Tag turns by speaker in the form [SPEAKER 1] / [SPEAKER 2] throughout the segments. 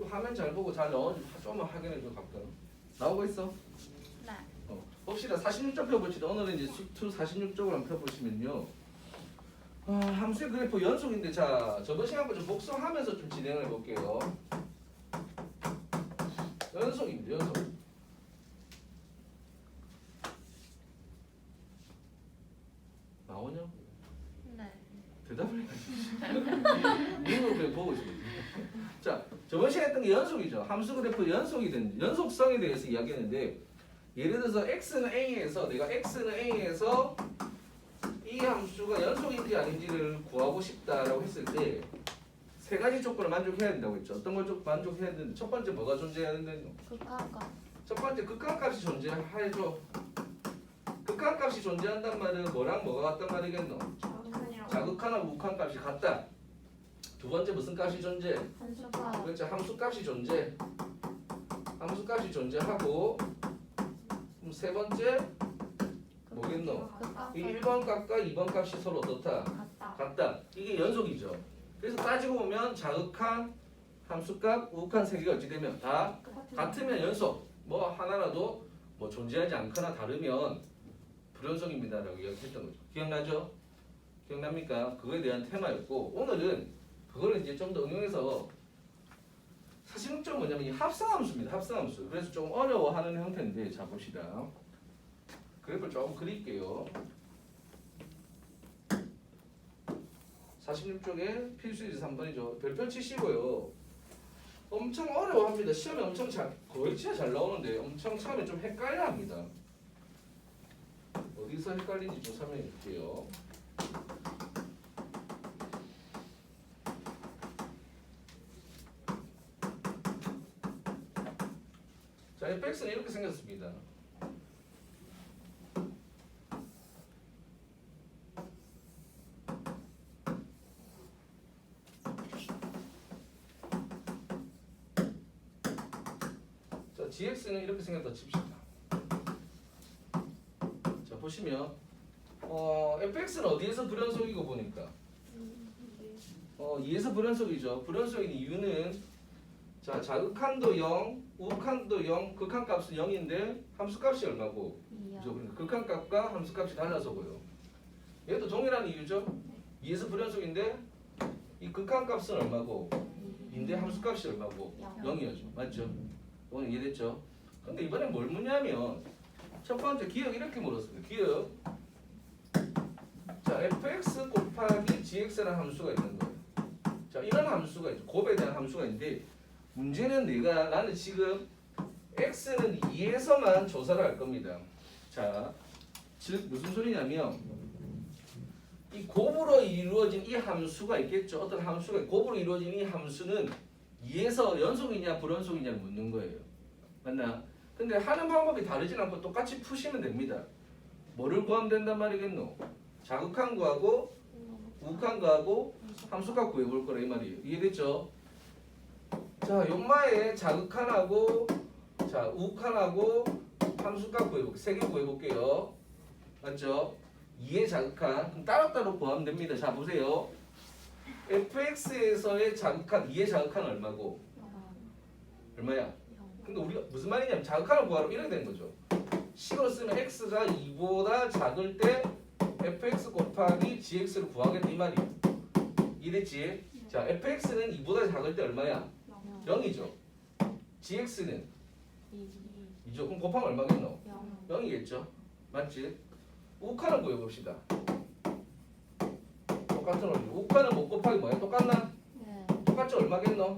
[SPEAKER 1] 화면 잘 보고 잘 넣어주고 조금만 확인해줘 가끔. 나오고 있어?
[SPEAKER 2] 네.
[SPEAKER 1] 봅시다. 46쪽 펴봅시다. 오늘은 이제 수투 46쪽을 한번 펴보시면요. 함수의 그래프 연속인데 자 저번 시간부터 좀 복습하면서 좀 진행을 해볼게요. 연속입니다. 연속. 나오냐?
[SPEAKER 2] 네.
[SPEAKER 1] 대답을 해야지. 눈으로 그냥 보고 있어요. 자, 저번 시간에 했던 게 연속이죠. 함수 그래프 연속이 된 연속성에 대해서 이야기했는데 예를 들어서 x는 a에서 내가 x는 a에서 이 함수가 연속인지 아닌지를 구하고 싶다라고 했을 때 세 가지 조건을 만족해야 된다고 했죠. 어떤 걸 좀 만족해야 되는데 첫 번째 뭐가 존재해야 된다는
[SPEAKER 2] 극한값.
[SPEAKER 1] 첫 번째 극한값이 존재하죠. 극한값이 존재한단 말은 뭐랑 뭐가 같단 말이겠노? 자극한하고 우칸값이 같다. 두 번째 무슨 값이 존재?
[SPEAKER 2] 한수값.
[SPEAKER 1] 그렇죠. 함수값이 존재. 함수값이 존재하고 그럼 세 번째 뭐겠노? 이 1번 값과 2번 값이 서로 어떻다?
[SPEAKER 2] 같다.
[SPEAKER 1] 같다. 이게 연속이죠. 그래서 따지고 보면 자극한, 함수값, 우욱한 세 개가 어찌 되면 다 같으면 연속. 뭐 하나라도 뭐 존재하지 않거나 다르면 불연속입니다라고 이야기했던 거죠. 기억나죠? 기억납니까? 그거에 대한 테마였고 오늘은 그걸 이제 좀 더 응용해서 사실 목적은 뭐냐면 이 합성함수입니다. 합성함수. 그래서 좀 어려워하는 형태인데 자 봅시다. 그래프를 조금 그릴게요. 46쪽에 필수이지 3번이죠. 별표 치시고요. 엄청 어려워합니다. 시험에 엄청 거의 진짜 잘 나오는데 엄청 처음에 좀 헷갈려 합니다. 어디서 헷갈리는지 좀 설명해 줄게요. 자, fx는 이렇게 생겼습니다. 자, gx는 이렇게 생겼다 칩시다. 자, 보시면 fx는 어디에서 불연속이고 보니까 2에서 불연속이죠. 불연속인 이유는 자, 자극한도 0, 우극한도 0, 극한값은 0인데 함수값이 얼마고? 그죠? 그러니까 극한값과 함수값이 달라서고요. 얘도 동일한 이유죠. 2에서 불연속인데 이 극한값은 얼마고? 인데 함수값이 얼마고? 0이었죠. 맞죠? 오늘 이해됐죠? 근데 이번엔 뭘 묻냐면 첫 번째 기억 이렇게 물었습니다. 기억. 자, fx 곱하기 gx라는 함수가 있는 거예요. 자, 이런 함수가 있죠. 곱에 대한 함수가 있는데 문제는 나는 지금 x는 2에서만 조사를 할 겁니다. 자, 즉 무슨 소리냐면 이 곱으로 이루어진 이 함수가 있겠죠. 어떤 함수가 곱으로 이루어진 이 함수는 2에서 연속이냐 불연속이냐를 묻는 거예요. 맞나? 근데 하는 방법이 다르진 않고 똑같이 푸시면 됩니다. 뭐를 구하면 된단 말이겠노? 자극한 거하고 우극한 거하고 함수값 구해볼 거라 이 말이에요. 이해됐죠? 자, 연마에 자극한하고 자 우극한하고 함수값 구해볼게요. 세 개 구해볼게요. 맞죠? 2의 자극한 그럼 따로따로 구하면 됩니다. 자 보세요. fx에서의 자극한 2의 자극한 얼마고? 얼마야? 근데 우리가 무슨 말이냐면 자극한을 구하라고 이렇게 된 거죠. 식으로 쓰면 x가 2보다 작을 때 fx 곱하기 gx를 구하겠다 이 말이에요. 이해됐지? 자, fx는 2보다 작을 때 얼마야? 0이죠. gx는 2죠. 그럼 곱하면 얼마겠노? 0이겠죠. 맞지? 우칸을 구해봅시다. 똑같은 원리. 우칸은 못 곱하기 뭐야? 똑같나? 똑같지 얼마겠노?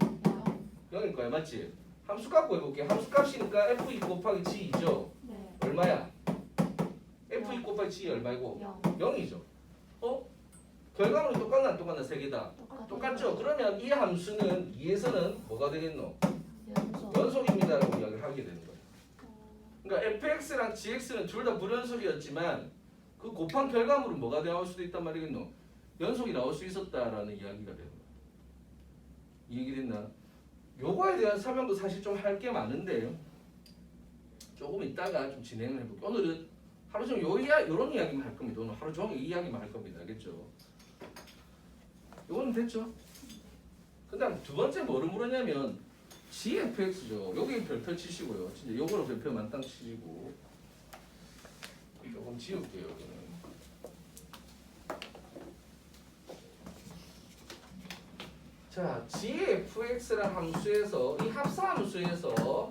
[SPEAKER 1] 0일 거야. 맞지? 함수값 구해볼게. 함수값이니까 f2 곱하기 g2죠. 얼마야? f2 곱하기 g 얼마이고? 0이죠. 결과물이 똑같나 안 똑같나? 세 개다. 똑같죠? 그러면 이 함수는 2에서는 뭐가 되겠노? 연속입니다라고 이야기를 하게 되는 거예요. 그러니까 fx랑 gx는 둘 다 불연속이었지만 그 곱한 결과물은 뭐가 나올 수도 있단 말이겠노? 연속이 나올 수 있었다라는 이야기가 되는 거예요. 이해됐나? 요거에 대한 설명도 사실 좀 할 게 많은데 조금 이따가 좀 진행을 해볼게요. 오늘은 하루 종일 요런 이야기만 할 겁니다. 오늘 하루 종일 이 이야기만 할 겁니다. 알겠죠? 요거는 됐죠? 근데 두 번째 뭐를 물었냐면 GFX죠. 여기 별표 치시고요. 진짜 요거로 별표 만땅 치시고 조금 지울게요. 여기는. 자, GFX라는 함수에서 이 합사함수에서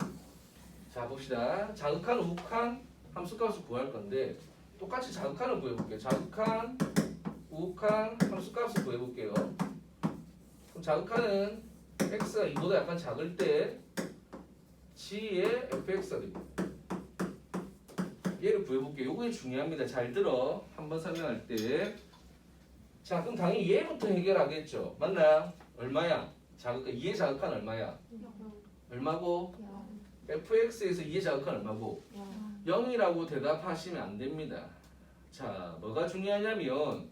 [SPEAKER 1] 자 봅시다. 자극한, 우극한 함수값을 구할 건데 똑같이 자극한을 구해볼게요. 자극한, 우극한 함수값을 구해볼게요. 그럼 자극한은 x가 2보다 약간 작을 때 g의 fx가 됩니다. 얘를 구해볼게요. 이게 중요합니다. 잘 들어. 한번 설명할 때. 자, 그럼 당연히 얘부터 해결하겠죠. 맞나요? 얼마야? 자극한 2의 자극한 얼마야? 얼마고? fx에서 2의 자극한 얼마고? 0이라고 대답하시면 안 됩니다. 자, 뭐가 중요하냐면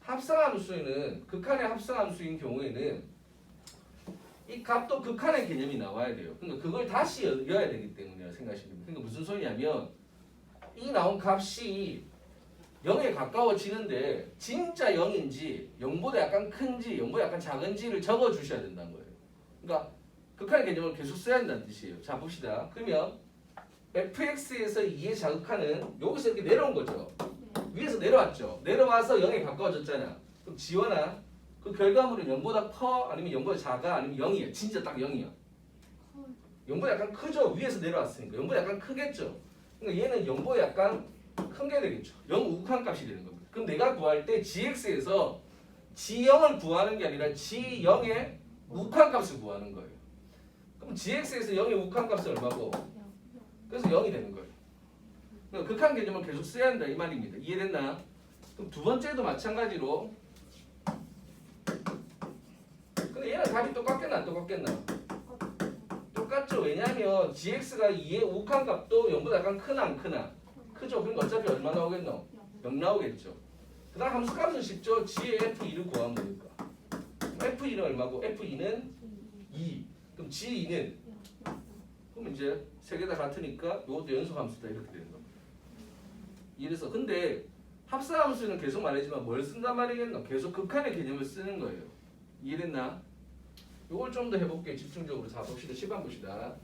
[SPEAKER 1] 합성함수에는 극한의 합성함수인 경우에는 이 값도 극한의 개념이 나와야 돼요. 그러니까 그걸 다시 여야 되기 때문에 생각하시면 됩니다. 그러니까 무슨 소리냐면 이 나온 값이 0에 가까워지는데 진짜 0인지 0보다 약간 큰지 0보다 약간 작은지를 적어 주셔야 된다는 거예요. 그러니까 극한의 개념을 계속 써야 한다는 뜻이에요. 자 봅시다. 그러면 fx에서 2의 자극하는 여기서 이렇게 내려온 거죠. 위에서 내려왔죠. 내려와서 0에 가까워졌잖아. 그럼 지원아 그 결과물은 0보다 커? 아니면 0보다 작아? 아니면 0이야? 진짜 딱 0이야. 0보다 약간 크죠? 위에서 내려왔으니까 0보다 약간 크겠죠? 그러니까 얘는 0보다 약간 큰 게 되겠죠. 0 우극한 값이 되는 겁니다. 그럼 내가 구할 때 gx에서 g0을 구하는 게 아니라 g0의 우극한 값을 구하는 거예요. 그럼 gx에서 0의 우극한 값은 얼마고? 그래서 0이 되는 거예요. 그러니까 극한 개념을 계속 써야 한다 이 말입니다. 이해됐나? 그럼 두 번째도 마찬가지로 근데 얘는 답이 똑같겠나 안 똑같겠나? 똑같죠. 왜냐하면 gx가 2의 우극한 값도 0보다 약간 크나 안 크나? 크죠. 그러니까 어차피 얼마 나오겠노? 0 나오겠죠. 그 다음 함수값은 쉽죠. g의 f2를 구하면 되니까. f2는 얼마고? f2는 2. 그럼 g2는 그럼 이제 세 개 다 같으니까 이것도 연속함수다 이렇게 되는 겁니다. 이래서 근데 합사함수는 계속 말하지만 뭘 쓴단 말이겠노? 계속 극한의 개념을 쓰는 거예요. 이해됐나? 이걸 좀 더 해볼게요. 집중적으로. 자 봅시다. 10번 봅시다.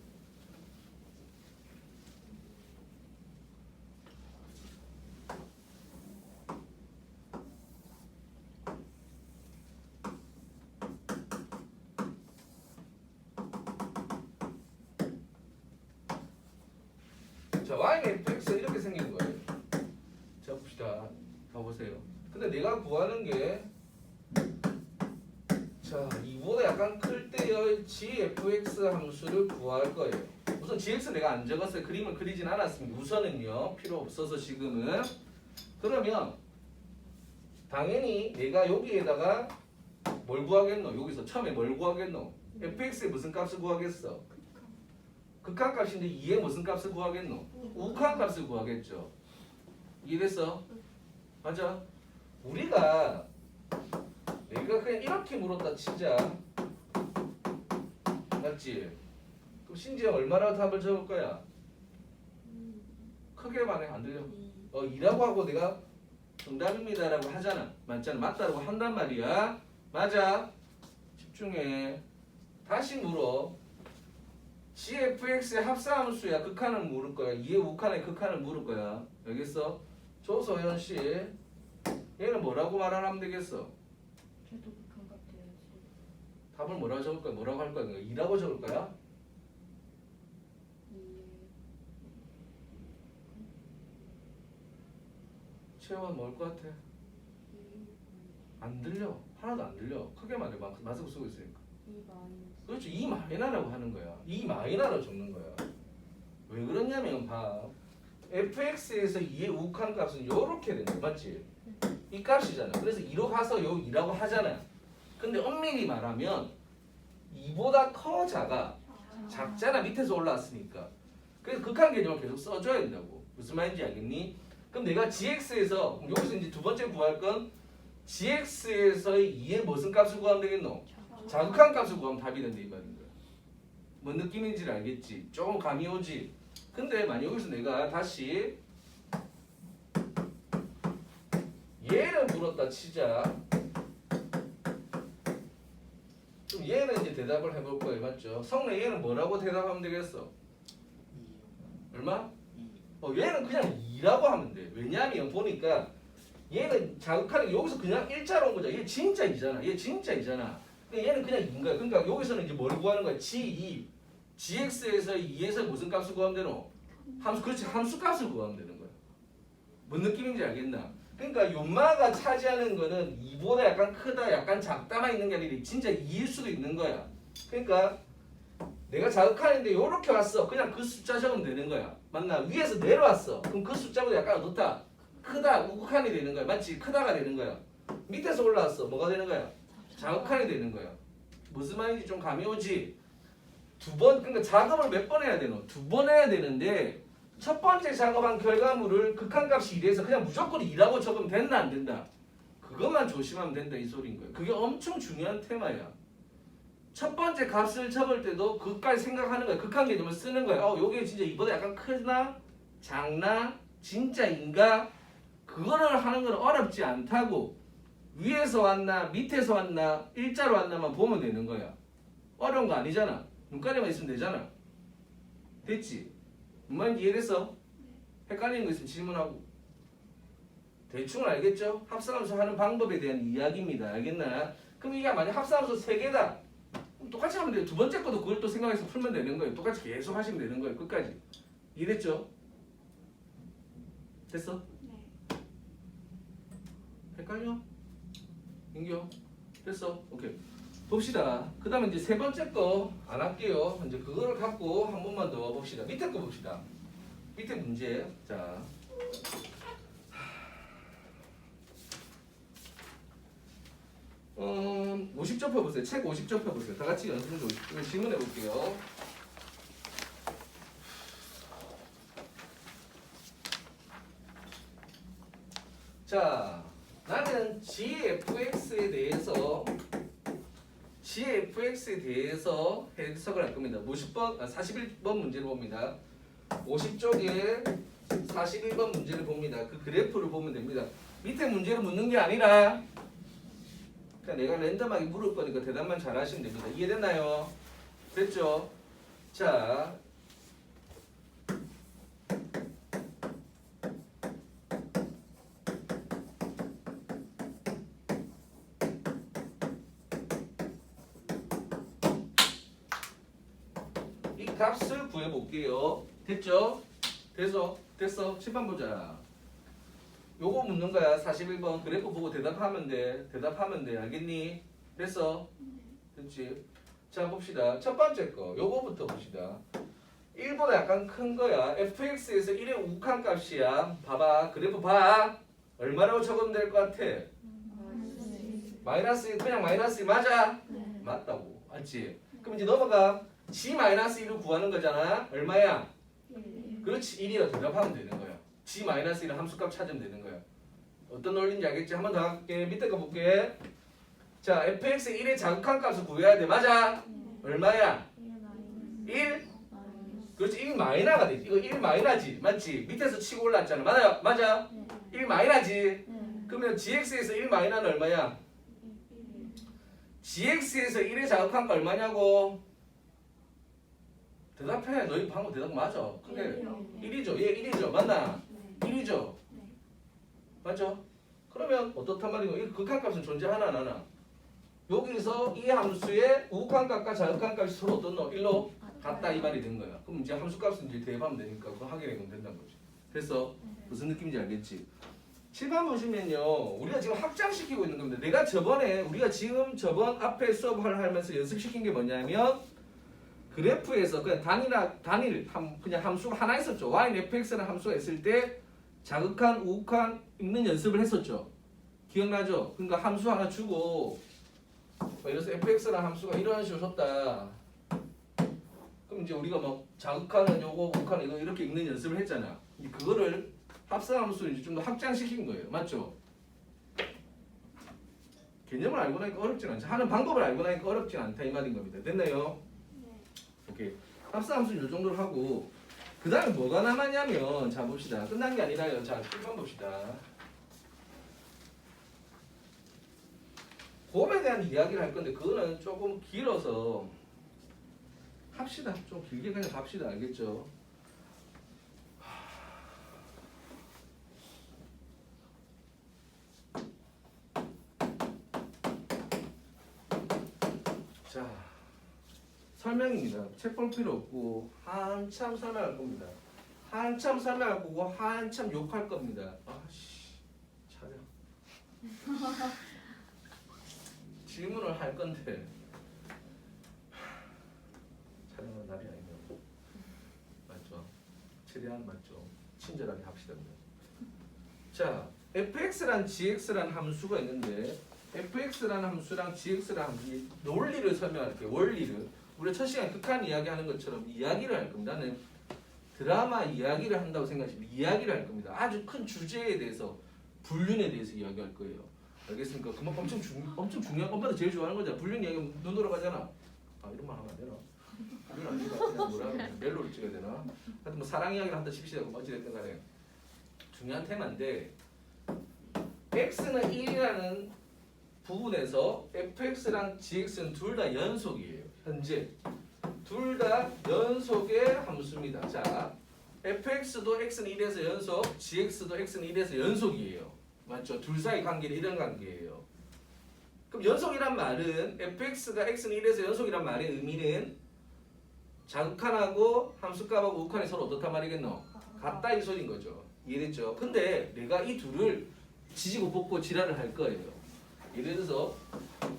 [SPEAKER 1] 자, y는 fx가 이렇게 생긴 거예요. 자, 봅시다. 가보세요. 근데 내가 구하는 게 자, 2보다 약간 클 때의 gfx 함수를 구할 거예요. 우선 gx 내가 안 적었어요. 그림을 그리진 않았습니다. 우선은요. 필요 없어서 지금은. 그러면 당연히 내가 여기에다가 뭘 구하겠노? 여기서 처음에 뭘 구하겠노? fx의 무슨 값을 구하겠어? 극한 값인데 2의 무슨 값을 구하겠노? 우극한 값을 구하겠죠. 이해됐어? 맞아? 우리가 내가 그냥 이렇게 물었다 치자. 맞지? 그럼 신지영 얼마나 답을 적을 거야? 크게 말해. 안 들려? 2라고 하고 내가 정답입니다라고 하잖아. 맞잖아. 맞다라고 한단 말이야. 맞아? 집중해. 다시 물어. gfx의 합사함수야. 극한을 물을 거야. 2의 우극한의 극한을 물을 거야. 알겠어? 조소연 씨. 얘는 뭐라고 말하면 되겠어?
[SPEAKER 3] 걔도 극한 같아야지.
[SPEAKER 1] 답을 뭐라고 적을 거야? 뭐라고 할 거야? 2라고 적을 거야? 채원 뭘 것 같아? 안 들려. 하나도 안 들려. 크게 말해. 마스크 쓰고 있으니까.
[SPEAKER 3] 2 마이너스.
[SPEAKER 1] 그렇죠. 2 마이너라고 하는 거야. 2 마이너로 적는 거야. 왜 그러냐면 봐. fx에서 2의 우극한 값은 요렇게 되는 거야. 맞지? 이 값이잖아. 그래서 2로 가서 요 2라고 하잖아. 근데 엄밀히 말하면 2보다 커 작아. 작잖아. 밑에서 올라왔으니까. 그래서 극한 개념을 계속 써줘야 된다고. 무슨 말인지 알겠니? 그럼 내가 gx에서 여기서 이제 두 번째 구할 건 gx에서의 2의 무슨 값을 구하면 되겠노? 자극한 값을 구하면 답이 된다 이 말인 거야. 뭔 느낌인지 알겠지? 조금 감이 오지? 근데 만약 여기서 내가 다시 얘를 물었다 치자. 그럼 얘는 이제 대답을 해볼 거예요. 맞죠? 성래 얘는 뭐라고 대답하면 되겠어? 얼마? 얘는 그냥 2라고 하면 돼. 왜냐하면 보니까 얘는 자극하는 여기서 그냥 일자로 온 거잖아. 얘 진짜 2잖아. 얘 진짜 2잖아. 얘는 그냥 2인 거야. 그러니까 여기서는 이제 뭘 구하는 거야? G2. GX에서 2에서 무슨 값을 구하면 되노? 함수, 그렇지. 함수 값을 구하면 되는 거야. 뭔 느낌인지 알겠나? 그러니까 요마가 차지하는 거는 2보다 약간 크다, 약간 작다만 있는 게 아니라 진짜 2일 수도 있는 거야. 그러니까 내가 자극하는데 요렇게 왔어. 그냥 그 숫자 적으면 되는 거야. 맞나? 위에서 내려왔어. 그럼 그 숫자보다 약간 어떻다? 크다, 우극한이 되는 거야. 맞지? 크다가 되는 거야. 밑에서 올라왔어. 뭐가 되는 거야? 자극한이 되는 거야. 무슨 말인지 좀 감이 오지? 그러니까 작업을 몇 번 해야 되노? 2번 해야 되는데 첫 번째 작업한 결과물을 극한값이 1에서 그냥 무조건 2라고 적으면 된다 안 된다? 그것만 조심하면 된다 이 소리인 거야. 그게 엄청 중요한 테마야. 첫 번째 값을 적을 때도 그까지 생각하는 거야. 극한 개념을 쓰는 거야. 요게 진짜 이보다 약간 크나? 작나? 진짜인가? 그거를 하는 건 어렵지 않다고. 위에서 왔나? 밑에서 왔나? 일자로 왔나만 보면 되는 거야. 어려운 거 아니잖아. 눈가리만 있으면 되잖아. 됐지? 뭔 말인지 이해됐어? 헷갈리는 거 있으면 질문하고. 대충 알겠죠? 합성함수 하는 방법에 대한 이야기입니다. 알겠나? 그럼 이게 만약 합성함수 3개다. 그럼 똑같이 하면 돼요. 두 번째 것도 그걸 또 생각해서 풀면 되는 거예요. 똑같이 계속 하시면 되는 거예요. 끝까지. 이해됐죠? 됐어?
[SPEAKER 3] 네.
[SPEAKER 1] 헷갈려? 인겨? 됐어? 오케이. 봅시다. 그 다음에 이제 세 번째 거 안 할게요. 이제 그거를 갖고 한 번만 더 봅시다. 밑에 거 봅시다. 밑에 문제. 자. 50쪽 펴보세요. 책 50쪽 펴보세요. 다 같이 연습 좀 질문해 볼게요. 자, 나는 GFX에 대해서 해석을 할 겁니다. 41번 문제를 봅니다. 50쪽에 41번 문제를 봅니다. 그 그래프를 보면 됩니다. 밑에 문제를 묻는 게 아니라 그냥 내가 랜덤하게 물을 거니까 대답만 잘 하시면 됩니다. 이해됐나요? 됐죠? 자, 이 값을 구해볼게요. 됐죠? 됐어. 칠판 보자. 요거 묻는 거야. 41번 그래프 보고 대답하면 돼. 알겠니? 됐어? 됐지? 자 봅시다. 첫 번째 거 요거부터 봅시다. 1보다 약간 큰 거야. fx에서 1의 우극한 값이야. 봐봐. 그래프 봐. 얼마라고 적으면 될 것 같아? 마이너스 그냥 마이너스 1 맞아?
[SPEAKER 3] 네.
[SPEAKER 1] 맞다고. 맞지? 그럼 이제 넘어가. g-1을 구하는 거잖아. 얼마야? 그렇지. 1이라 대답하면 되는 거야. g-1을 함수값 찾으면 되는 거야. 어떤 논리인지 알겠지? 한 번 더 할게. 밑에 거 볼게. 자, fx의 1의 자극한 값을 구해야 돼. 맞아? 얼마야? 1? 그렇지. 1 마이너가 되지. 이거 1 마이너지. 맞지? 밑에서 치고 올랐잖아. 맞아요? 맞아? 1 마이너지. 그러면 gx에서 1 마이너는 얼마야? gx에서 1의 자극한 값 얼마냐고? 대답해. 너희 방금 대답 맞아. 근데 1이죠. 얘 1이죠. 맞나? 1이죠. 맞죠? 그러면 어떻단 말이고? 이 극한값은 존재하나 안 하나? 여기서 이 함수의 우극한값과 자극한값이 서로 어떻노? 1로 같다 이 말이 된 거야. 그럼 이제 함수값은 이제 대입하면 되니까 그거 확인해보면 된다는 거지. 됐어? 무슨 느낌인지 알겠지? 7번 보시면요. 우리가 지금 확장시키고 있는 겁니다. 내가 우리가 지금 저번 앞에 수업을 하면서 연습시킨 게 뭐냐면 그래프에서 그냥 그냥 함수가 하나 있었죠. y는 fx라는 함수가 있을 때 자극한, 우극한 읽는 연습을 했었죠. 기억나죠? 그러니까 함수 하나 주고 예를 들어서 fx라는 함수가 이런 식으로 줬다. 그럼 이제 우리가 막 자극하는 요거, 우극하는 이거 이렇게 읽는 연습을 했잖아. 이제 그거를 합성함수로 이제 좀 더 확장시킨 거예요. 맞죠? 개념을 알고 나니까 어렵진 않죠. 하는 방법을 알고 나니까 어렵진 않다 이 말인 겁니다. 됐나요? 오케이. 합성함수는 이 정도로 하고 그 다음에 뭐가 남았냐면 자 봅시다. 끝난 게 아니라요. 자 7번 봅시다. 곱에 대한 이야기를 할 건데 그거는 조금 길어서 합시다. 좀 길게 그냥 갑시다. 알겠죠? 자, 설명입니다. 책 볼 필요 없고 한참 설명할 겁니다. 한참 설명할 거고 한참 욕할 겁니다. 아씨, 차려. 질문을 할 건데 촬영은 날이 아니면 맞죠? 최대한 맞죠? 친절하게 합시다. 자, fx란 gx란 함수가 있는데 fx란 함수랑 gx란 함수 논리를 설명할게요. 원리를. 우리 첫 시간 극한 이야기하는 것처럼 이야기를 할 겁니다. 나는 드라마 이야기를 한다고 생각하시면 이야기를 할 겁니다. 아주 큰 주제에 대해서 불륜에 대해서 이야기할 거예요. 알겠습니까? 그만 엄청 중요한 엄마도 제일 좋아하는 거잖아. 불륜 이야기하면 눈 돌아가잖아. 아 이런 말 하면 안 되나? 불륜 아니라 그냥 뭐라 그래? 멜로를 찍어야 되나? 하여튼 뭐 사랑 이야기를 한다 칩시다. 어찌됐든 간에 중요한 테마인데 x는 1이라는 부분에서 fx랑 gx는 둘 다 연속이에요. 현재 둘 다 연속의 함수입니다. 자, fx도 x는 1에서 연속, gx도 x는 1에서 연속이에요. 맞죠? 둘 사이 관계는 이런 관계예요. 그럼 연속이란 말은 fx가 x는 1에서 연속이란 말의 의미는 자극한하고 함수값하고 우칸이 서로 어떻단 말이겠노? 같다 이 소리인 거죠. 이해됐죠? 근데 내가 이 둘을 지지고 볶고 지랄을 할 거예요. 예를 들어서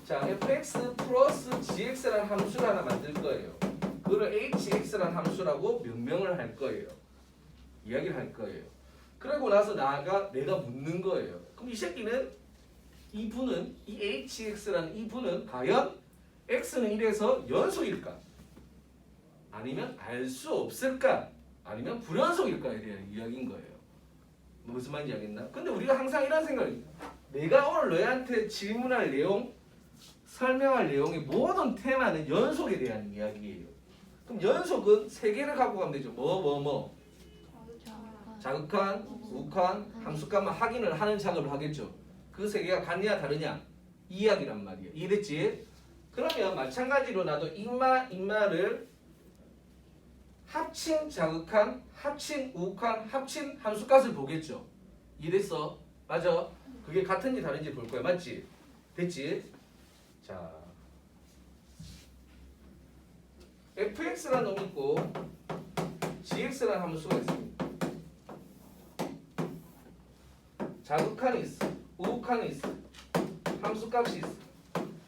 [SPEAKER 1] 자 fx 플러스 gx라는 함수를 하나 만들 거예요. 그걸 hx라는 함수라고 명명을 할 거예요. 이야기를 할 거예요. 그러고 나서 내가 묻는 거예요. 그럼 이 새끼는 이 분은 이 hx라는 이 분은 과연 x는 1에서 연속일까? 아니면 알 수 없을까? 아니면 불연속일까에 대한 이야기인 거예요. 무슨 말인지 알겠나? 근데 우리가 항상 이런 생각을 내가 오늘 너희한테 질문할 내용, 설명할 내용의 모든 테마는 연속에 대한 이야기예요. 그럼 연속은 세 개를 갖고 가면 되죠. 뭐. 자극한, 우한, 함수값만 확인을 하는 작업을 하겠죠. 그 세 개가 같냐 다르냐 이 이야기란 말이에요. 이해됐지? 그러면 마찬가지로 나도 인마를 합친 자극한, 합친 우한, 합친 함수값을 보겠죠. 이해됐어? 맞아? 그게 같은지 다른지 볼 거야. 맞지? 됐지? 자, fx라는 놈이 있고 gx라는 함수가 있습니다. 자극한이 있어, 우극한이 있어, 함수값이 있어.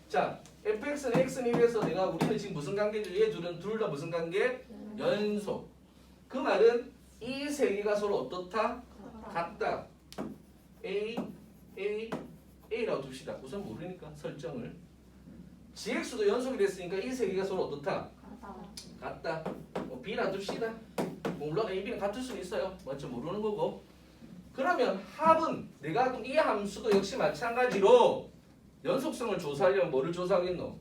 [SPEAKER 1] 자, fx는 x는 1에서 우리는 지금 무슨 관계죠? 얘 둘 다 무슨 관계? 연속. 그 말은 이 세 개가 서로 어떻다? 같다. A라고 둡시다. 우선 모르니까 설정을. gx도 연속이 됐으니까 이 세 개가 서로 어떻다? 같다. 뭐 B라 둡시다. 뭐 물론 A, B는 같을 수는 있어요. 맞죠? 모르는 거고. 그러면 합은 내가 이 함수도 역시 마찬가지로 연속성을 조사하려면 뭐를 조사하겠노?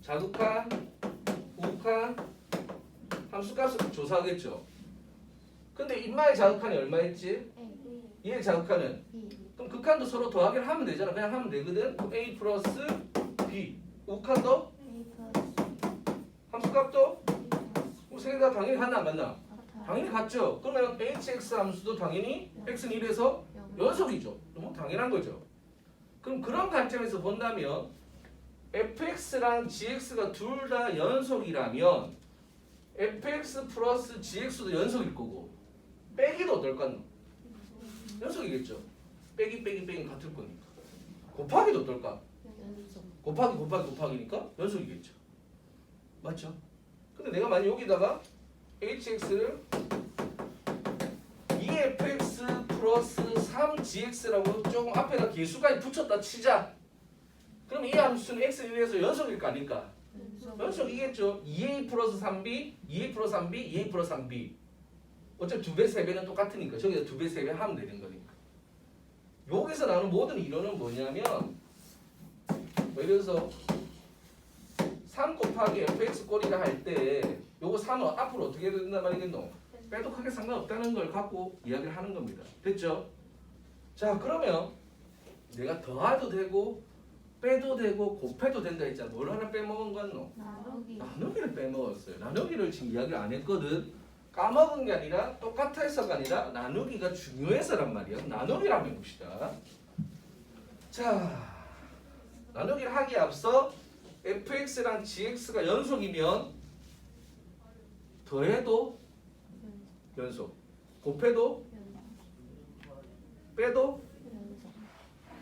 [SPEAKER 1] 자극한, 우극한, 함수값을 조사하겠죠. 근데 인마의 자극한이 얼마였지? 얘의 자극한은? 그럼 극한도 서로 더하기를 하면 되잖아. 그냥 하면 되거든. 그럼 A 플러스 B. 우극한도? 함수값도? 세 개 다 당연히 같나 안 같나? 당연히 같죠. 그러면 hx 함수도 당연히 x는 1에서 연속이죠. 너무 당연한 거죠. 그럼 그런 관점에서 본다면 fx랑 gx가 둘 다 연속이라면 fx 플러스 gx도 연속일 거고 빼기도 어떨까? 연속이겠죠. 빼기 같을 거니까. 곱하기도 어떨까? 곱하기니까 연속이겠죠. 맞죠? 근데 내가 만약 여기다가 hx를 2fx 플러스 3gx라고 조금 앞에다 개수까지 붙였다 치자. 그럼 이 함수는 x에 대해서 연속일 거 아닐까? 연속이겠죠. 2a 플러스 3b, 2a 플러스 3b, 2a 플러스 3b. 어차피 2배, 3배는 똑같으니까 저기다 2배, 3배 하면 되는 거니까. 여기서 나오는 모든 이론은 뭐냐면 뭐 예를 들어서 3 곱하기 fx 꼴이라 할 때 요거 3은 앞으로 어떻게 된단 말이겠노? 빼도 크게 상관없다는 걸 갖고 이야기를 하는 겁니다. 됐죠? 자 그러면 내가 더해도 되고 빼도 되고 곱해도 된다 했잖아. 뭘 하나 빼먹은 거노?
[SPEAKER 2] 나누기.
[SPEAKER 1] 나누기를 빼먹었어요. 나누기를 지금 이야기 안 했거든. 까먹은 게 아니라 똑같아 해서가 아니라 나누기가 중요해서란 말이야. 나누기를 한번 해봅시다. 자, 나누기를 하기에 앞서 fx랑 gx가 연속이면 더해도 연속, 곱해도 빼도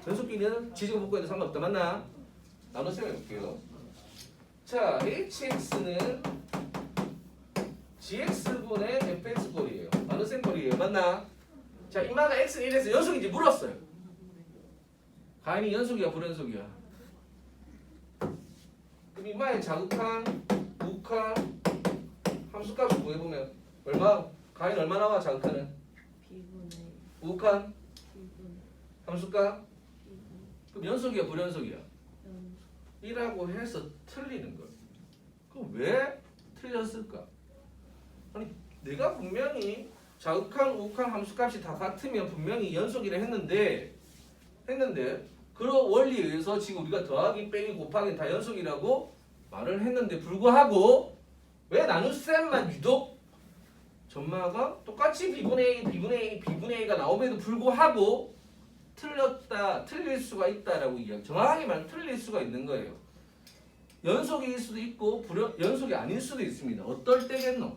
[SPEAKER 1] 연속끼리는 지지고 붙고 해도 상관없다. 맞나? 나눠서 해볼게요. 자, hx는 gx분의 fx 꼴이에요. 나눗셈 꼴이에요. 맞나? 자, 이마가 x는 1에서 연속인지 물었어요. 가인이 연속이야 불연속이야? 그럼 이마의 자극한, 우한, 함수값을 구해보면 얼마? 가인 얼마 나와 자극하는?
[SPEAKER 3] 비분의
[SPEAKER 1] 우한,
[SPEAKER 3] 비분
[SPEAKER 1] 함수값?
[SPEAKER 3] 비분
[SPEAKER 1] 그럼 연속이야 불연속이야?
[SPEAKER 3] 연
[SPEAKER 1] 1라고 해서 틀리는 거예요. 그럼 왜 틀렸을까? 아니 내가 분명히 자극한, 우한, 함수값이 다 같으면 분명히 연속이라 했는데 그런 원리에 의해서 지금 우리가 더하기, 빼기, 곱하기 다 연속이라고 말을 했는데 불구하고 왜 나눗셈만 유독 전마가 똑같이 B분의 A, B분의 A, B분의 A가 나옴에도 불구하고 틀렸다, 틀릴 수가 있다라고 이야기. 정확하게 말하면 틀릴 수가 있는 거예요. 연속일 수도 있고 연속이 아닐 수도 있습니다. 어떨 때겠노?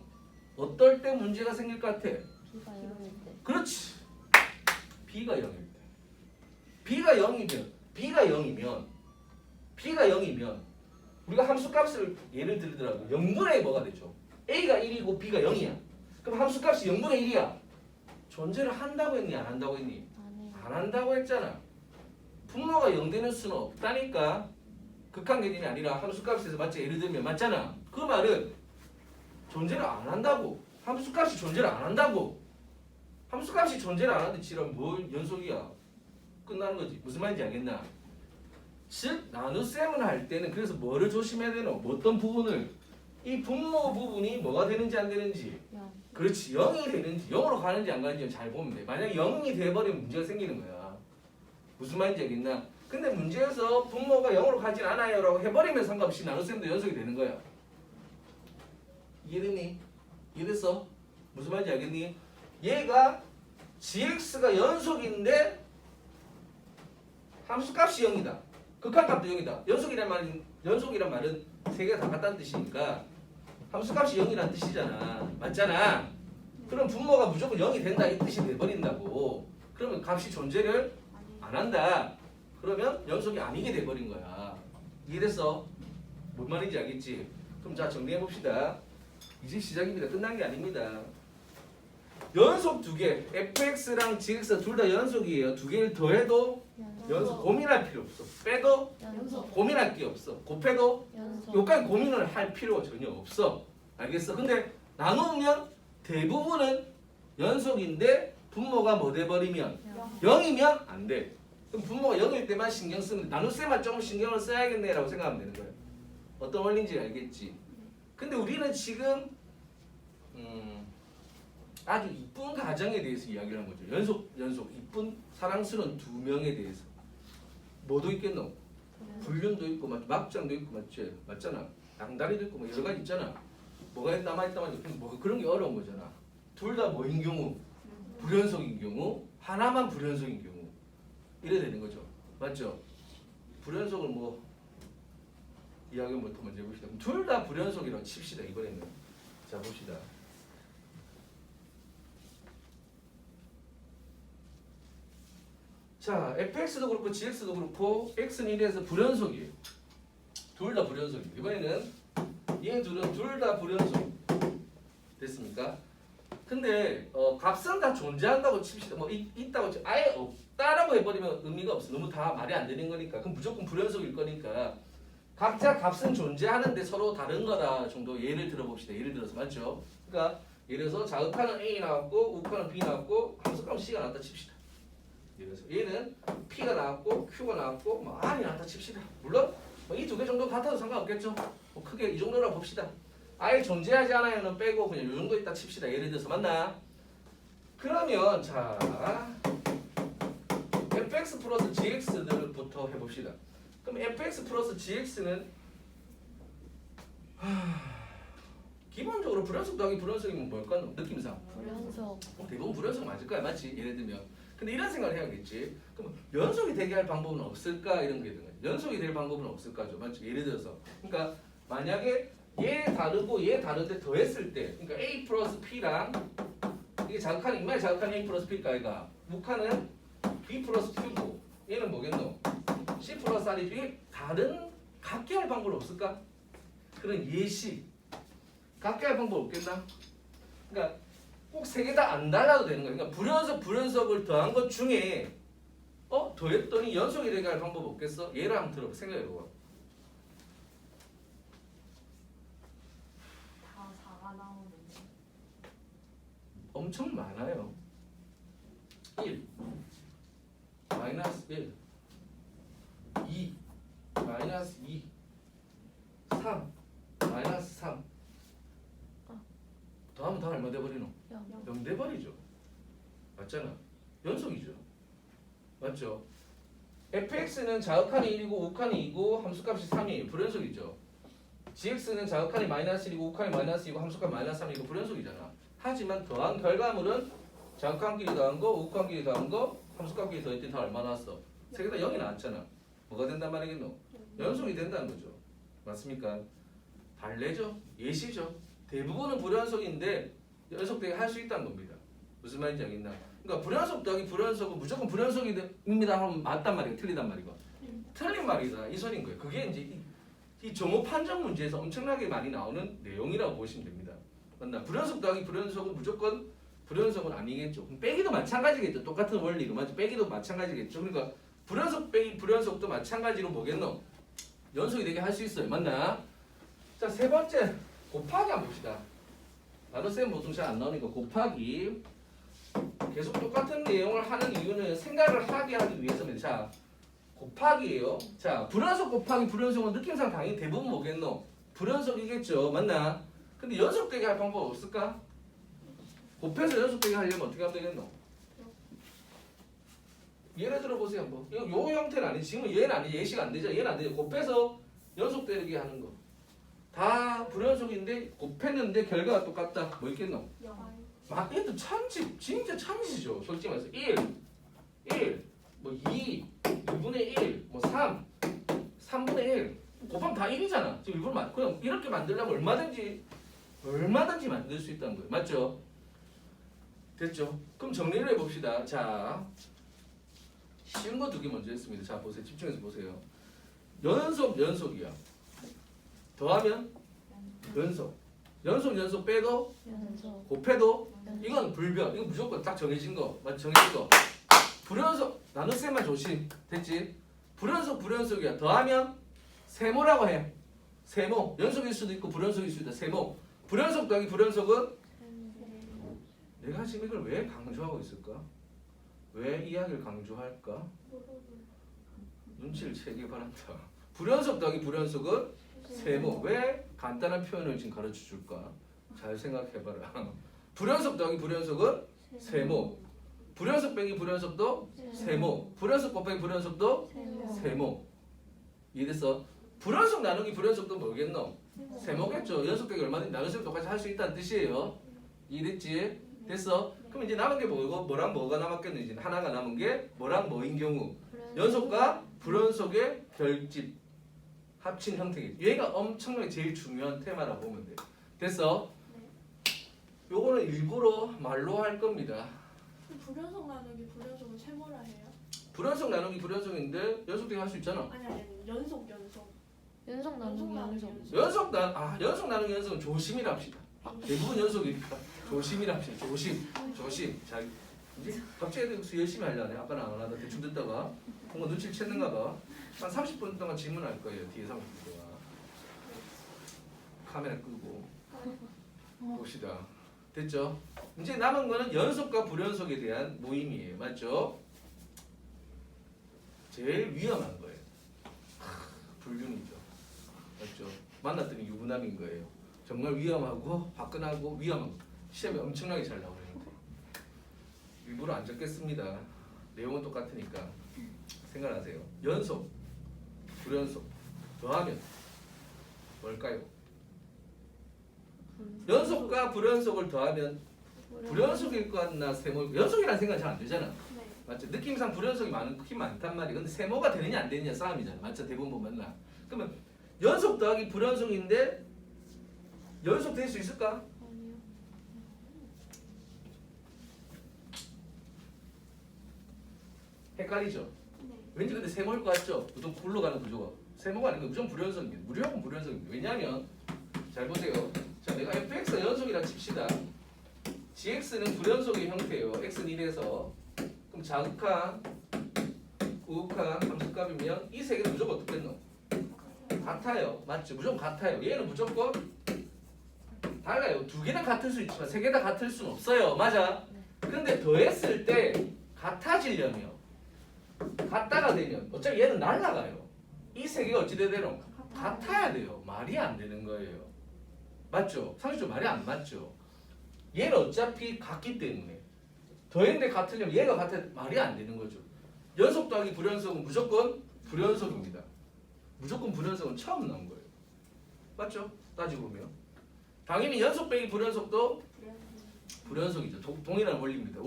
[SPEAKER 1] 어떨 때 문제가 생길 것 같아?
[SPEAKER 2] B가 0일 때.
[SPEAKER 1] 그렇지. B가 0일 때. B가 0이면 우리가 함수값을 예를 들더라도 0분의 뭐가 되죠? A가 1이고 B가 0이야. 그럼 함수값이 0분의 1이야. 존재를 한다고 했니? 안 한다고 했니? 안 한다고 했잖아. 분모가 0 되는 수는 없다니까. 극한 개념이 아니라 함수값에서 맞지? 예를 들면 맞잖아. 그 말은 존재를 안 한다고. 함수값이 존재를 안 한다고. 함수값이 존재를 안 하는데 지금 뭘 연속이야. 끝나는 거지. 무슨 말인지 알겠나? 즉 나눗셈을 할 때는 그래서 뭐를 조심해야 되노? 어떤 부분을? 이 분모 부분이 뭐가 되는지 안 되는지.
[SPEAKER 2] 0.
[SPEAKER 1] 그렇지. 0이 되는지 0으로 가는지 안 가는지 잘 보면 돼. 만약에 0이 돼버리면 문제가 생기는 거야. 무슨 말인지 알겠나? 근데 문제에서 분모가 0으로 가진 않아요 라고 해버리면 상관없이 나눗셈도 연속이 되는 거야. 이해됐니? 이해됐어? 무슨 말인지 알겠니? 얘가 gx가 연속인데 함수값이 0이다. 극한값도 0이다. 연속이란 말은 세 개가 다 같다는 뜻이니까 함수값이 0이라는 뜻이잖아. 맞잖아. 그럼 분모가 무조건 0이 된다 이 뜻이 돼버린다고. 그러면 값이 존재를 안 한다. 그러면 연속이 아니게 돼버린 거야. 이해됐어? 뭔 말인지 알겠지? 그럼 자 정리해봅시다. 이제 시작입니다. 끝난 게 아닙니다. 연속 두 개, fx랑 gx 둘 다 연속이에요. 두 개를 더해도 연속 고민할 필요 없어. 빼도
[SPEAKER 2] 연속.
[SPEAKER 1] 고민할 게 없어. 곱해도
[SPEAKER 2] 연속.
[SPEAKER 1] 여기까지 고민을 할 필요가 전혀 없어. 알겠어? 근데 나누면 대부분은 연속인데 분모가 뭐 돼버리면 0이면 안 돼. 그럼 분모가 0일 때만 신경 쓰면 나눗셈만 조금 신경을 써야겠네라고 생각하면 되는 거예요. 어떤 원리인지 알겠지? 근데 우리는 지금 아주 이쁜 가정에 대해서 이야기를 한 거죠. 연속 이쁜 사랑스러운 두 명에 대해서. 뭐도 있겠노? 불륜도 있고 막장도 있고 맞잖아. 양다리도 있고 뭐 여러 가지 있잖아. 뭐가 남아있다만 뭐 그런 게 어려운 거잖아. 둘 다 뭐인 경우? 불연속인 경우, 하나만 불연속인 경우 이래 되는 거죠. 맞죠? 불연속을 뭐 이야기부터 먼저 해봅시다. 둘 다 불연속이라고 칩시다. 이번에는 자 봅시다. 자, fx도 그렇고 gx도 그렇고 x는 1에서 불연속이에요. 둘 다 불연속이에요. 이번에는 얘 둘은 둘 다 불연속. 됐습니까? 근데 값은 다 존재한다고 칩시다. 뭐 있다고 아예 없다라고 해버리면 의미가 없어. 너무 다 말이 안 되는 거니까. 그럼 무조건 불연속일 거니까 각자 값은 존재하는데 서로 다른 거다 정도 예를 들어봅시다. 예를 들어서 맞죠? 그러니까 예를 들어서 자극하는 A 나왔고 우하는 B 나왔고 함수값은 C가 나왔다 칩시다. 그래서 얘는 P가 나왔고 Q가 나왔고 뭐 R이 나왔다 칩시다. 물론 뭐 이 두 개 정도 같아도 상관없겠죠. 뭐 크게 이 정도라 봅시다. 아예 존재하지 않아요는 빼고 그냥 이 정도 있다 칩시다. 예를 들어서 맞나? 그러면 자 fx 플러스 gx들부터 해봅시다. 그럼 fx 플러스 gx는 기본적으로 불연속 더하기 불연속이면 뭘까? 느낌상
[SPEAKER 2] 불연속.
[SPEAKER 1] 대부분 불연속 맞을 거야, 맞지? 예를 들면. 근데 이런 생각을 해야겠지. 그럼 연속이 되게 할 방법은 없을까? 이런 게 있는 거야. 연속이 될 방법은 없을까죠, 맞지? 예를 들어서, 그러니까 만약에 얘 다르고 얘 다른데 더했을 때, 그러니까 a 플러스 p랑 이게 자극하는 이마에 자극하는 a 플러스 p일까 이가 묵하는 b 플러스 q고 얘는 뭐겠노? c 플러스 r이 이게 다른 같게 할 방법 없을까? 그런 예시 같게 할 방법 없겠나? 그러니까 꼭 세 개 다 안 달라도 되는 거야. 그러니까 불연속을 더한 것 중에 더했더니 연속이 되게 할 방법 없겠어? 얘를 한번 들어봐. 생각해봐.
[SPEAKER 3] 다 4가 나오는데.
[SPEAKER 1] 엄청 많아요. 1 마이너스 1 2 마이너스 2 3 마이너스 3 더하면 다 얼마 돼버리노? 0 돼버리죠. 맞잖아. 연속이죠. 맞죠? fx는 자극한이 1이고 우칸이 2고 함수값이 3이에요. 불연속이죠. gx는 자극한이 마이너스 1이고 우칸이 마이너스 2고 함수값 마이너스 3이고 불연속이잖아. 하지만 더한 결과물은 자극한끼리 더한 거, 우칸끼리 더한 거, 함수값끼리 더했더니 다 얼마 나왔어? 세 개 다 0이 나왔잖아. 뭐가 된단 말이겠노? 연속이 된다는 거죠. 맞습니까? 달래죠. 예시죠. 대부분은 불연속인데 연속되게 할 수 있다는 겁니다. 무슨 말인지 알겠나? 그러니까 불연속 더하기 불연속은 무조건 불연속입니다 하면 맞단 말이고 틀리단 말이고 틀린 말이다 이 소리인 거예요. 그게 이제 이 정오 판정 문제에서 엄청나게 많이 나오는 내용이라고 보시면 됩니다. 맞나? 불연속 더하기 불연속은 무조건 불연속은 아니겠죠. 그럼 빼기도 마찬가지겠죠. 똑같은 원리로 맞죠. 빼기도 마찬가지겠죠. 그러니까 불연속 빼기 불연속도 마찬가지로 뭐겠노? 연속이 되게 할 수 있어요. 맞나? 자, 세 번째 곱하기 한번 봅시다. 나눗셈 보통 잘 안 나오니까 곱하기. 계속 똑같은 내용을 하는 이유는 생각을 하게 하기 위해서입니다. 자, 곱하기예요. 자, 불연속 곱하기 불연속은 느낌상 당연히 대부분 뭐겠노? 불연속이겠죠. 맞나? 근데 연속되게 할 방법 없을까? 곱해서 연속되게 하려면 어떻게 하면 되겠노? 예를 들어 보세요. 뭐 이거 요 형태는 아니지. 지금 얘는 아니지. 예시가 안 되죠. 얘는 안 되죠. 곱해서 연속되게 하는 거. 다 불연속인데 곱했는데 결과가 똑같다. 뭐 있겠노? 얘도 천지, 진짜 천지죠. 솔직히 말해서 1, 뭐 2, 2분의 1, 뭐 3, 3분의 1 곱하면 다 1이잖아. 지금 일부러 그냥 이렇게 만들려면 얼마든지 만들 수 있다는 거예요. 맞죠? 됐죠? 그럼 정리를 해봅시다. 자, 쉬운 거 두 개 먼저 했습니다. 자, 보세요. 집중해서 보세요. 연속이야. 더하면 연속 빼도
[SPEAKER 2] 연속.
[SPEAKER 1] 곱해도 이건 불변. 이거 무조건 딱 정해진 거. 정해진 거. 불연속 나눗셈만 조심. 됐지? 불연속이야. 더하면 세모라고 해. 세모. 연속일 수도 있고 불연속일 수도 있다. 세모. 불연속 더하기 불연속은 내가 지금 이걸 왜 강조하고 있을까? 왜 이야기를 강조할까? 눈치를 채기 바란다. 불연속 더하기 불연속은 세모. 왜 간단한 표현을 지금 가르쳐 줄까? 잘 생각해봐라. 불연속 더하기 불연속은 세모. 불연속 빼기 불연속도 세모. 불연속 곱하기 불연속도 세모. 이해됐어? 불연속 나누기 불연속도 뭐겠노? 세모겠죠. 연속 빼기 얼마든지 나눗셈 똑같이 할 수 있다는 뜻이에요. 이해됐지? 됐어? 그럼 이제 남은 게 뭐고 뭐랑 뭐가 남았겠는지 하나가 남은 게 뭐랑 뭐인 경우 연속과 불연속의 결집 합친 형태겠지. 얘가 엄청나게 제일 중요한 테마라고 보면 돼. 됐어? 요거는 일부러 말로 할 겁니다.
[SPEAKER 4] 불연속 나누기 불연속은 세모라 해요?
[SPEAKER 1] 불연속 나누기 불연속인데 연속되게 할 수 있잖아.
[SPEAKER 4] 아니 연속
[SPEAKER 2] 연속 나누기 연속.
[SPEAKER 1] 연속 나누기 연속은 조심이라 합시다. 대부분 연속이니까 조심이라 합시다. 조심. 자, 이제 갑자기 열심히 하려네. 아까는 안 하다 대충 듣다가 뭔가 눈치를 챘는가 봐. 한 30분 동안 질문할 거예요. 뒤에 30분 동안. 카메라 끄고 봅시다. 됐죠? 이제 남은 거는 연속과 불연속에 대한 모임이에요. 맞죠? 제일 위험한 거예요. 불륜이죠. 맞죠? 만났더니 유부남인 거예요. 정말 위험하고 화끈하고 위험하고 시험에 엄청나게 잘 나오는데 일부러 안 적겠습니다. 내용은 똑같으니까 생각하세요. 연속 불연속 더하면 뭘까요? 연속과 불연속을 더하면 불연속일 것 같나 세모 연속이라는 생각은 잘 안 들잖아.
[SPEAKER 4] 네.
[SPEAKER 1] 맞죠? 느낌상 불연속이 힘 많단 말이야. 근데 세모가 되느냐 안 되느냐 싸움이잖아. 맞죠? 대부분 보면 나. 그러면 연속 더하기 불연속인데 연속 될 수 있을까?
[SPEAKER 2] 아니요.
[SPEAKER 1] 헷갈리죠?
[SPEAKER 4] 네.
[SPEAKER 1] 왠지 근데 세모일 것 같죠? 보통 굴러가는 구조가 세모가 아닌 거 무조건 불연속입니다. 무조건 불연속입니다. 왜냐하면 잘 보세요. 자, 내가 fx가 연속이라 칩시다. gx는 불연속의 형태예요. x는 1에서 그럼 자극한 우극한 함수값이면 이 세 개는 무조건 어떻겠노? 같아요. 맞죠? 무조건 같아요. 얘는 무조건 달라요. 두 개는 같을 수 있지만 세 개 다 같을 수는 없어요. 맞아? 근데 더했을 때 같아지려면 같다가 되면 어차피 얘는 날라가요. 이 세 개가 어찌 되대로 같아야 돼요. 말이 안 되는 거예요. 맞죠? 상식적으로 말이 안 맞죠? 얘는 어차피 같기 때문에 더했는데 같으려면 얘가 같아 말이 안 되는 거죠. 연속 더하기 불연속은 무조건 불연속입니다. 무조건 불연속은 처음 나온 거예요. 맞죠? 따지고 보면 당연히 연속 빼기 불연속도 불연속이죠. 동일한 원리입니다.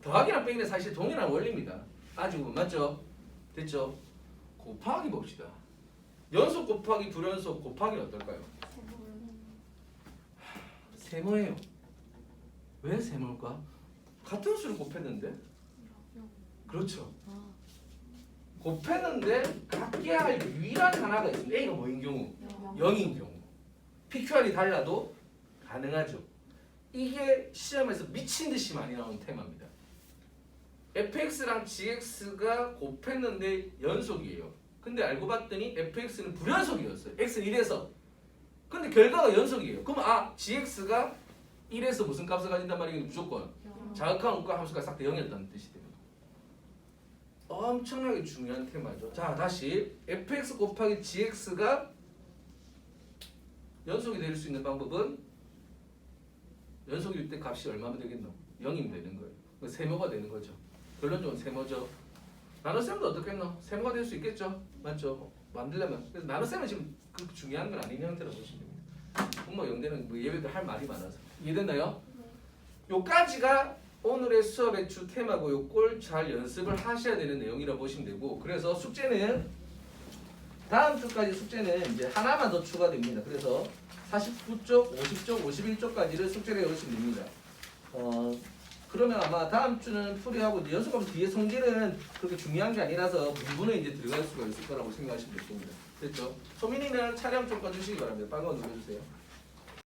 [SPEAKER 1] 더하기랑 빼기는 사실 동일한 원리입니다. 따지고 보면 맞죠? 됐죠? 곱하기 봅시다. 연속 곱하기 불연속 곱하기 어떨까요? 세모예요. 왜 세모일까? 같은 수를 곱했는데? 그렇죠.
[SPEAKER 2] 아,
[SPEAKER 1] 곱했는데 같게 할 유일한 하나가 있습니다. A가 뭐인 경우? 0인 경우. PQR이 달라도 가능하죠. 이게 시험에서 미친 듯이 많이 나오는 테마입니다. fx랑 gx가 곱했는데 연속이에요. 근데 알고 봤더니 fx는 불연속이었어요. x는 1에서. 근데 결과가 연속이에요. 그럼 gx가 1에서 무슨 값을 가진단 말이에요? 무조건 자극한 우가 함수가 싹 다 0이었다는 뜻이 됩니다. 엄청나게 중요한 테마죠. 자, 다시 fx 곱하기 gx가 연속이 될 수 있는 방법은 연속일 때 값이 얼마면 되겠노? 0이면 되는 거예요. 세모가 되는 거죠. 결론적으로 세모죠. 나눗셈도 어떻겠노? 세모가 될 수 있겠죠? 맞죠? 만들려면. 그래서 나눗셈은 지금 그 중요한 건 아닌 형태로 보시면 됩니다. 분모 영대는 뭐 예배들 할 말이 많아서. 이해됐나요? 요까지가 오늘의 수업의 주 테마고 요걸 잘 연습을 하셔야 되는 내용이라고 보시면 되고, 그래서 숙제는 다음 주까지 숙제는 이제 하나만 더 추가됩니다. 그래서 49쪽, 50쪽, 51쪽까지를 숙제를 해오시면 됩니다. 그러면 아마 다음 주는 풀이하고 이제 연습하면서 뒤에 성질은 그렇게 중요한 게 아니라서 부분에 이제 들어갈 수가 있을 거라고 생각하시면 될 겁니다. 됐죠? 소민이는 촬영 좀 꺼주시기 바랍니다. 빨간 거 눌러주세요.